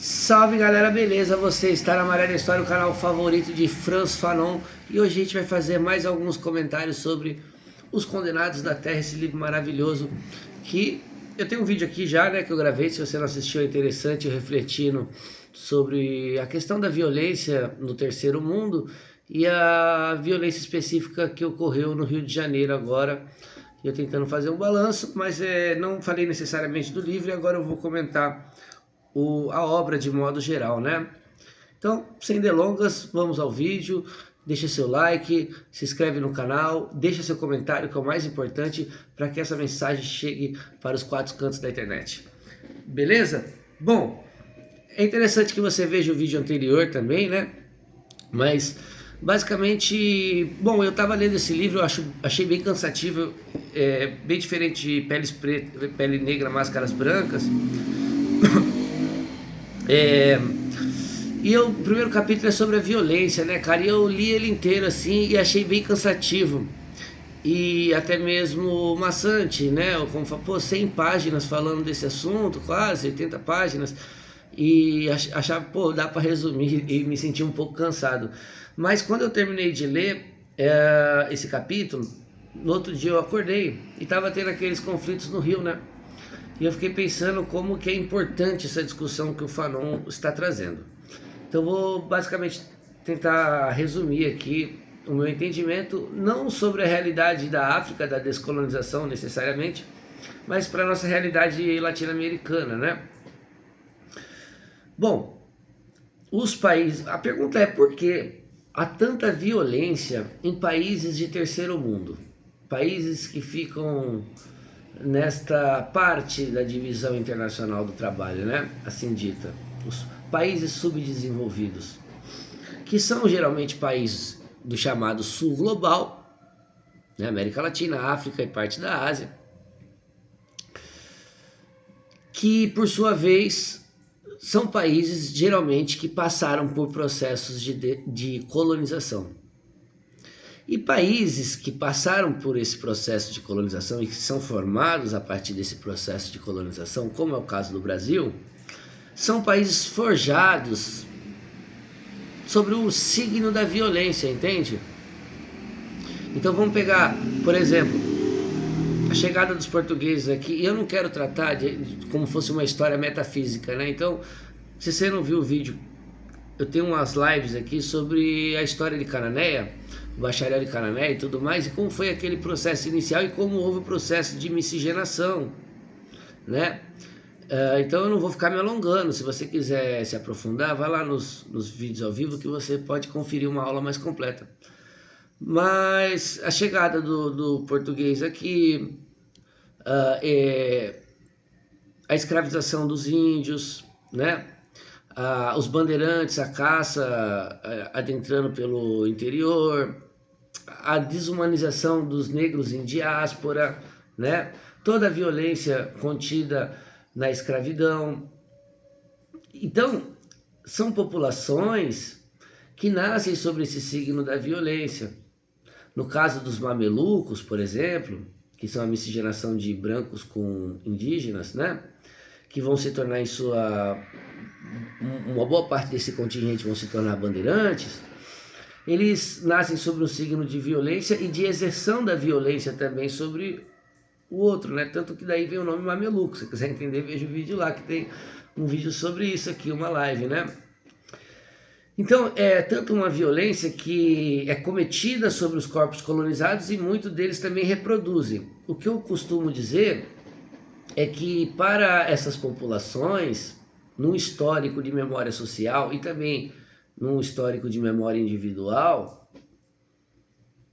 Salve galera, beleza? Você está na Maré da História, o canal favorito de Franz Fanon. E hoje a gente vai fazer mais alguns comentários sobre Os Condenados da Terra, esse livro maravilhoso que eu tenho um vídeo aqui já, né, que eu gravei. Se você não assistiu, é interessante, refletindo sobre a questão da violência no terceiro mundo e a violência específica que ocorreu no Rio de Janeiro agora. Eu tentando fazer um balanço, mas não falei necessariamente do livro e agora eu vou comentar a obra de modo geral, né? Então, sem delongas, vamos ao vídeo. Deixa seu like, se inscreve no canal, deixa seu comentário, que é o mais importante para que essa mensagem chegue para os quatro cantos da internet. Beleza? Bom, é interessante que você veja o vídeo anterior também, né? Mas, basicamente, bom, eu estava lendo esse livro, achei bem cansativo, bem diferente de Pele Negra, Máscaras Brancas. E o primeiro capítulo é sobre a violência, né, cara? E eu li ele inteiro assim e achei bem cansativo e até mesmo maçante, né? Como pô, 100 páginas falando desse assunto, quase 80 páginas, e achava, pô, dá para resumir, e me senti um pouco cansado. Mas quando eu terminei de ler esse capítulo, no outro dia eu acordei e tava tendo aqueles conflitos no Rio, né? E eu fiquei pensando como que é importante essa discussão que o Fanon está trazendo. Então vou basicamente tentar resumir aqui o meu entendimento, não sobre a realidade da África, da descolonização necessariamente, mas para a nossa realidade latino-americana, né? Bom, os países... A pergunta é por que há tanta violência em países de terceiro mundo? Países que ficam nesta parte da divisão internacional do trabalho, né? Assim dita, os países subdesenvolvidos, que são geralmente países do chamado Sul Global, né? América Latina, África e parte da Ásia, que por sua vez são países geralmente que passaram por processos de colonização. E países que passaram por esse processo de colonização e que são formados a partir desse processo de colonização, como é o caso do Brasil, são países forjados sobre o signo da violência, entende? Então vamos pegar, por exemplo, a chegada dos portugueses aqui, e eu não quero tratar de como fosse uma história metafísica, né? Então, se você não viu o vídeo, eu tenho umas lives aqui sobre a história de Cananéia, o bacharel de Cananéia e tudo mais, e como foi aquele processo inicial e como houve o processo de miscigenação, né? Então eu não vou ficar me alongando. Se você quiser se aprofundar, vai lá nos vídeos ao vivo que você pode conferir uma aula mais completa. Mas a chegada do português aqui, a escravização dos índios, né? Os bandeirantes, a caça adentrando pelo interior, a desumanização dos negros em diáspora, né? Toda a violência contida na escravidão. Então, são populações que nascem sobre esse signo da violência. No caso dos mamelucos, por exemplo, que são a miscigenação de brancos com indígenas, né? Que vão se tornar uma boa parte desse contingente vão se tornar bandeirantes. Eles nascem sobre um signo de violência e de exerção da violência também sobre o outro, né? Tanto que daí vem o nome mameluco. Se você quiser entender, veja o vídeo lá, que tem um vídeo sobre isso aqui, uma live, né? Então, é tanto uma violência que é cometida sobre os corpos colonizados e muitos deles também reproduzem. O que eu costumo dizer é que para essas populações, num histórico de memória social e também num histórico de memória individual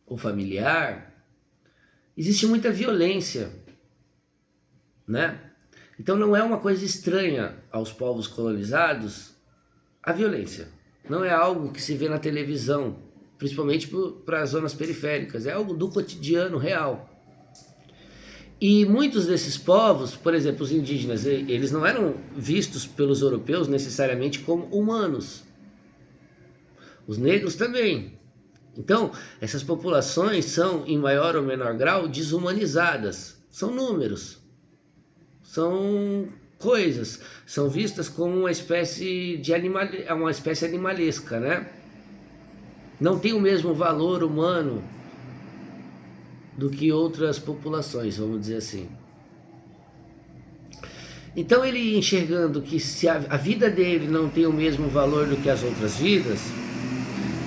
ou familiar, existe muita violência, né? Então não é uma coisa estranha aos povos colonizados a violência. Não é algo que se vê na televisão, principalmente para as zonas periféricas. É algo do cotidiano real. E muitos desses povos, por exemplo, os indígenas, eles não eram vistos pelos europeus necessariamente como humanos. Os negros também. Então, essas populações são, em maior ou menor grau, desumanizadas. São números. São coisas são vistas como uma espécie de uma espécie animalesca, né? Não tem o mesmo valor humano do que outras populações, vamos dizer assim. Então ele enxergando que se a vida dele não tem o mesmo valor do que as outras vidas,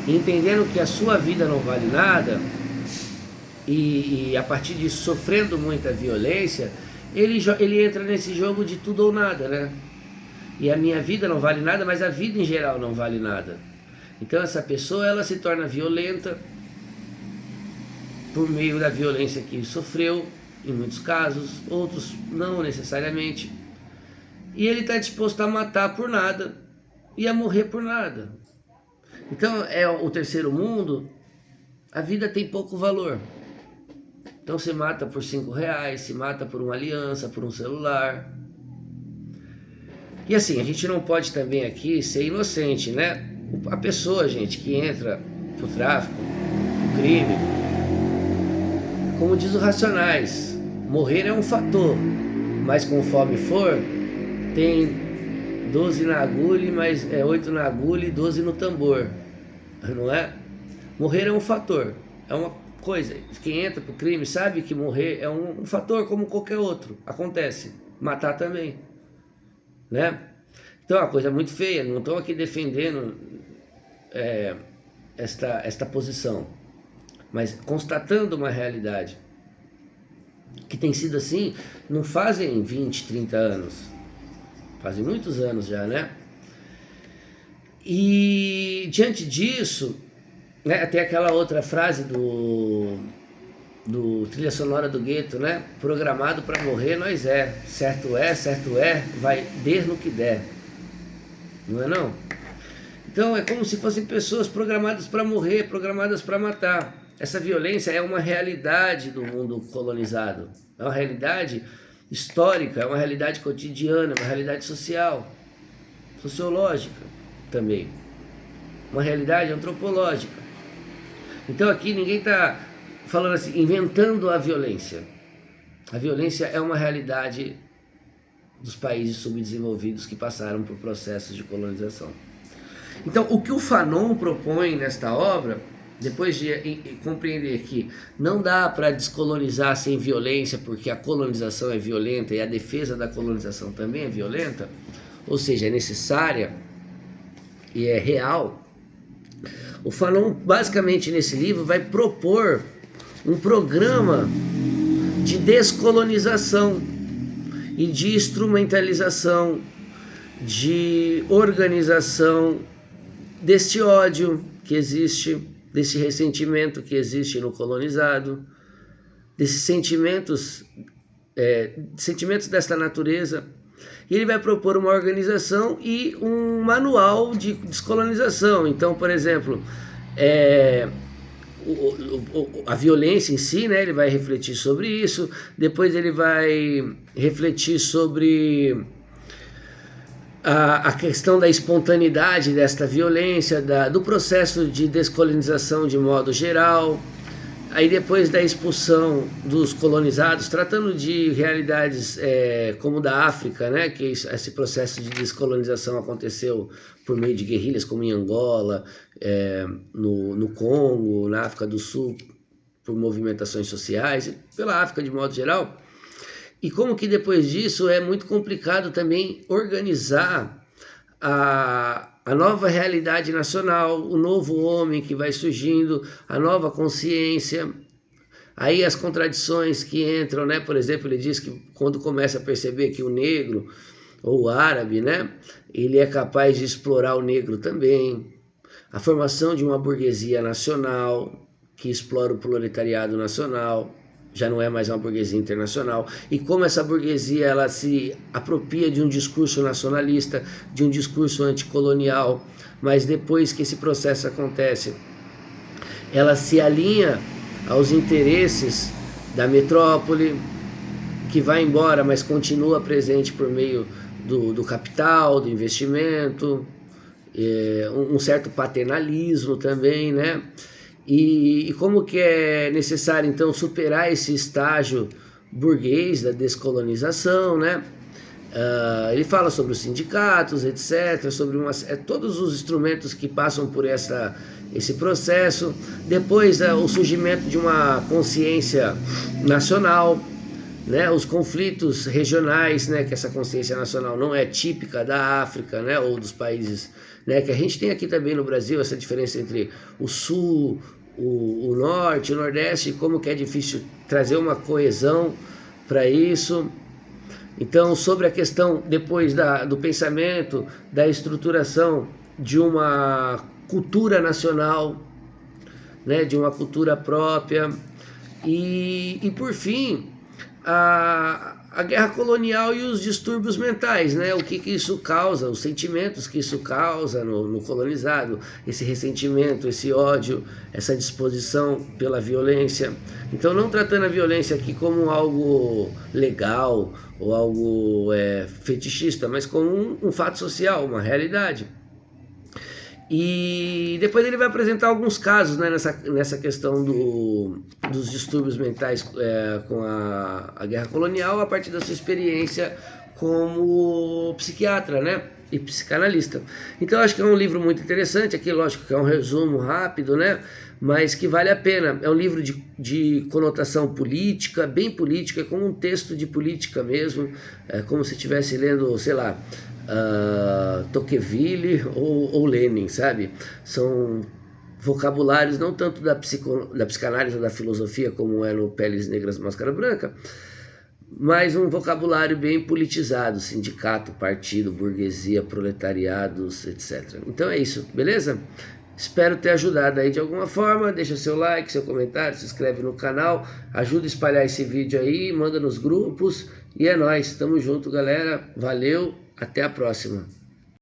entendendo que a sua vida não vale nada, e a partir disso sofrendo muita violência, ele entra nesse jogo de tudo ou nada, né? E a minha vida não vale nada, mas a vida em geral não vale nada. Então essa pessoa, ela se torna violenta por meio da violência que sofreu, em muitos casos, outros não necessariamente. E ele está disposto a matar por nada e a morrer por nada. Então é o terceiro mundo, a vida tem pouco valor. Então se mata por R$5, se mata por uma aliança, por um celular. E assim, a gente não pode também aqui ser inocente, né? A pessoa, gente, que entra pro tráfico, pro crime, como diz os Racionais, morrer é um fator, mas conforme for, tem 12 na agulha, mas 8 na agulha e 12 no tambor, não é? Morrer é um fator, é uma coisa. Quem entra pro crime sabe que morrer é um fator como qualquer outro, acontece. Matar também, né? Então é uma coisa muito feia, não estou aqui defendendo esta posição, mas constatando uma realidade que tem sido assim, não fazem 20, 30 anos, fazem muitos anos já, né? E diante disso, né, tem aquela outra frase do Trilha Sonora do Gueto, né? Programado para morrer nós certo é, vai der no que der. Não é não? Então é como se fossem pessoas programadas para morrer, programadas para matar. Essa violência é uma realidade do mundo colonizado. É uma realidade histórica, é uma realidade cotidiana, é uma realidade social, sociológica também. Uma realidade antropológica. Então aqui ninguém está falando assim, inventando a violência. A violência é uma realidade dos países subdesenvolvidos que passaram por processos de colonização. Então, o que o Fanon propõe nesta obra, depois de compreender que não dá para descolonizar sem violência, porque a colonização é violenta e a defesa da colonização também é violenta, ou seja, é necessária e é real, o Fanon, basicamente, nesse livro, vai propor um programa de descolonização e de instrumentalização, de organização deste ódio que existe, desse ressentimento que existe no colonizado, desses sentimentos desta natureza. E ele vai propor uma organização e um manual de descolonização. Então, por exemplo, a violência em si, né, ele vai refletir sobre isso, depois ele vai refletir sobre a questão da espontaneidade desta violência, do processo de descolonização de modo geral, aí depois da expulsão dos colonizados, tratando de realidades como da África, né, que esse processo de descolonização aconteceu por meio de guerrilhas como em Angola, no Congo, na África do Sul, por movimentações sociais, pela África de modo geral. E como que depois disso é muito complicado também organizar a nova realidade nacional, o novo homem que vai surgindo, a nova consciência, aí as contradições que entram, né? Por exemplo, ele diz que quando começa a perceber que o negro ou o árabe, né, ele é capaz de explorar o negro também, a formação de uma burguesia nacional que explora o proletariado nacional, já não é mais uma burguesia internacional, e como essa burguesia ela se apropria de um discurso nacionalista, de um discurso anticolonial, mas depois que esse processo acontece, ela se alinha aos interesses da metrópole, que vai embora, mas continua presente por meio do capital, do investimento, um certo paternalismo também, né? E como que é necessário, então, superar esse estágio burguês da descolonização, né? Ele fala sobre os sindicatos, etc., sobre todos os instrumentos que passam por esse processo. Depois, o surgimento de uma consciência nacional, né, os conflitos regionais, né, que essa consciência nacional não é típica da África, né, ou dos países, né, que a gente tem aqui também no Brasil, essa diferença entre o Sul, o Norte, o Nordeste, como que é difícil trazer uma coesão para isso. Então, sobre a questão depois do pensamento, da estruturação de uma cultura nacional, né, de uma cultura própria, e por fim, a guerra colonial e os distúrbios mentais, né? O que isso causa, os sentimentos que isso causa no colonizado, esse ressentimento, esse ódio, essa disposição pela violência. Então, não tratando a violência aqui como algo legal ou algo fetichista, mas como um fato social, uma realidade. E depois ele vai apresentar alguns casos, né, nessa questão dos distúrbios mentais com a guerra colonial, a partir da sua experiência como psiquiatra, né, e psicanalista. Então acho que é um livro muito interessante. Aqui, lógico que é um resumo rápido, né, mas que vale a pena. É um livro de conotação política, bem política, como um texto de política mesmo, como se estivesse lendo, sei lá, Tocqueville ou Lenin, sabe? São vocabulários não tanto da psicanálise ou da filosofia, como é no Peles Negras, Máscara Branca, mas um vocabulário bem politizado, sindicato, partido, burguesia, proletariados, etc. Então é isso, beleza? Espero ter ajudado aí de alguma forma. Deixa seu like, seu comentário, se inscreve no canal, ajuda a espalhar esse vídeo aí, manda nos grupos, e é nóis, tamo junto, galera, valeu, até a próxima.